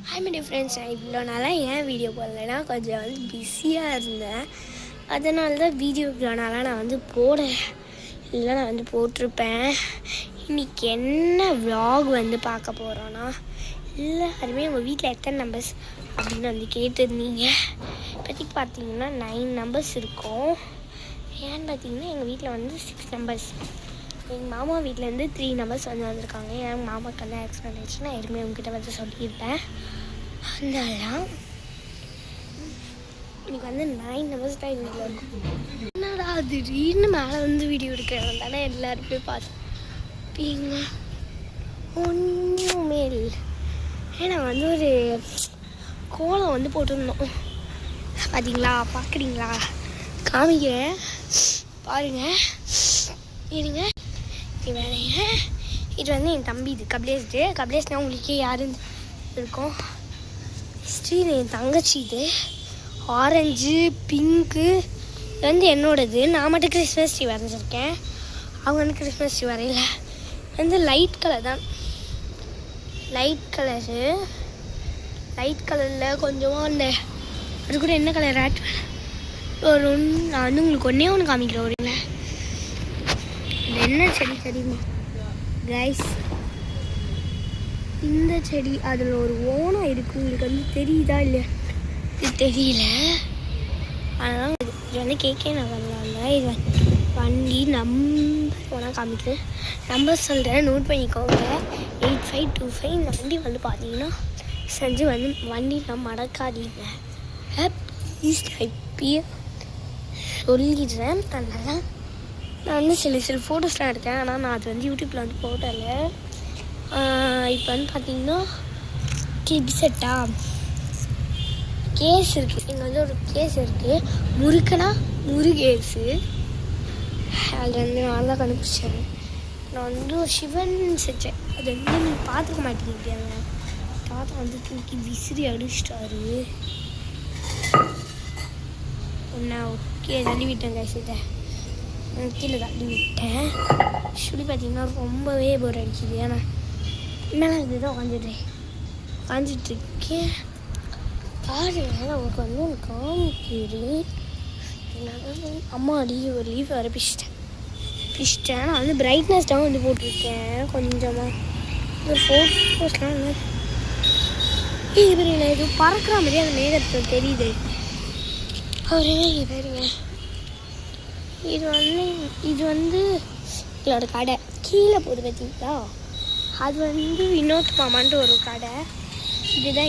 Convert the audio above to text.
Hi my friends, நான் இவ்வளோ நாளாக ஏன் வீடியோ போடலைன்னா கொஞ்சம் பிஸியாக இருந்தேன். அதனால தான் வீடியோ இவ்வளோ நாளாக நான் போடலை. இல்லை நான் போட்டிருப்பேன். இன்றைக்கி என்ன விலாக் பார்க்க போகிறோன்னா, எல்லாருமே உங்கள் வீட்டில் எத்தனை நம்பர்ஸ் அப்படின்னு கேட்டிருந்தீங்க. இப்போதைக்கு பார்த்தீங்கன்னா 9 நம்பர்ஸ் இருக்கும். ஏன்னு பார்த்தீங்கன்னா எங்கள் வீட்டில் 6 நம்பர்ஸ். எங்கள் மாமா வீட்டிலேருந்து 3 நம்பர்ஸ் வந்திருக்காங்க. என் மாமாவுக்கு ஆக்சிடென்ட் ஆயிடுச்சுன்னா எதுவுமே உங்ககிட்ட சொல்லியிருப்பேன். அதனால இன்னைக்கு 9 நம்பர்ஸ் தான் எங்கள் வீட்டில் இருக்கும். என்னடா திடீர்னு மேலே வீடியோ எடுக்கிறவங்க தானே எல்லாருமே பார்த்துப்பீங்க. ஒன்றுமே இல்லை. ஏன்னா ஒரு கோலம் போட்டிருந்தோம். பார்த்தீங்களா, பார்க்குறீங்களா? காமிக்கிறேன் பாருங்கள். இருங்க, வேலைங்க. இது என் தம்பி. இது கபிலேஷ்னா உங்களுக்கே யாருன்னு இருக்கும். ஹிஸ்ட்ரி என் தங்கச்சி. இது ஆரஞ்சு பிங்க்கு என்னோடது. நான் மட்டும் கிறிஸ்மஸ் ட்ரீ வரைஞ்சிருக்கேன். அவங்க கிறிஸ்மஸ் ட்ரீ வரையில. லைட் கலர் தான். லைட் கலரில் கொஞ்சமாக அது கூட என்ன கலர் ஆட் நான் உங்களுக்கு ஒன்று காமிக்கிறேன். ஒரு என்ன செடி தெரியுமா கைஸ்? இந்த செடி அதில் ஒரு ஓனம் இருக்குது. உங்களுக்கு தெரியுதா இல்லையா? இது தெரியல. அதனால் இது கேட்கே நான் வரலாம்ல. இது வண்டி நம்பர் ஒன்றா காமிக்கிறேன். நம்பர் சொல்கிறேன், நோட் பண்ணிக்கோங்க. 8525. இந்த வண்டி பார்த்தீங்கன்னா செஞ்சு வண்டி நான் மறக்காதீங்க ப்ளீஸ். இப்பயே சொல்லிடுறேன். அதனால் நான் சில ஃபோட்டோஸ்லாம் எடுத்தேன். ஆனால் நான் அது யூடியூப்பில் போடலை. இப்போ பார்த்தீங்கன்னா கிட்ஸெட்டா கேஸ் இருக்குது. இங்கே ஒரு கேஸ் இருக்குது. முருகேஸு. அதில் நான் தான் கண்டுபிடிச்சேன். நான் ஒரு சிவன் செஞ்சேன். அது நீங்கள் பார்த்துக்க மாட்டேங்கிறீங்க. தாத்தா தூக்கி விசிறி அடிச்சிட்டாரு. நான் கீழே தள்ளி விட்டேன் கைஸ். இதை கீழே தள்ளி விட்டேன். சொல்லி பார்த்தீங்கன்னா ரொம்பவே போர் அடிக்குது. ஏன்னா மேலே இதுதான் உட்காந்துட்ருக்கேன். பாருங்க, நமக்கு ஒன்று காமிக்கிறேன். அம்மா ஒரு லீவ் வர பிடிச்சிட்டேன். நான் பிரைட்னஸ் தான் போட்டிருக்கேன் கொஞ்சமாக. ஒரு ஃபோட்டோஸ்லாம் இது இது பறக்கிற மாதிரி அந்த மேகத்தில் தெரியுது. அவரே பாருங்க. இது இதோட கடை கீழே போகுது பார்த்தீங்களா? அது வினோத் மாமான்ட்டு ஒரு கடை. இதுதான்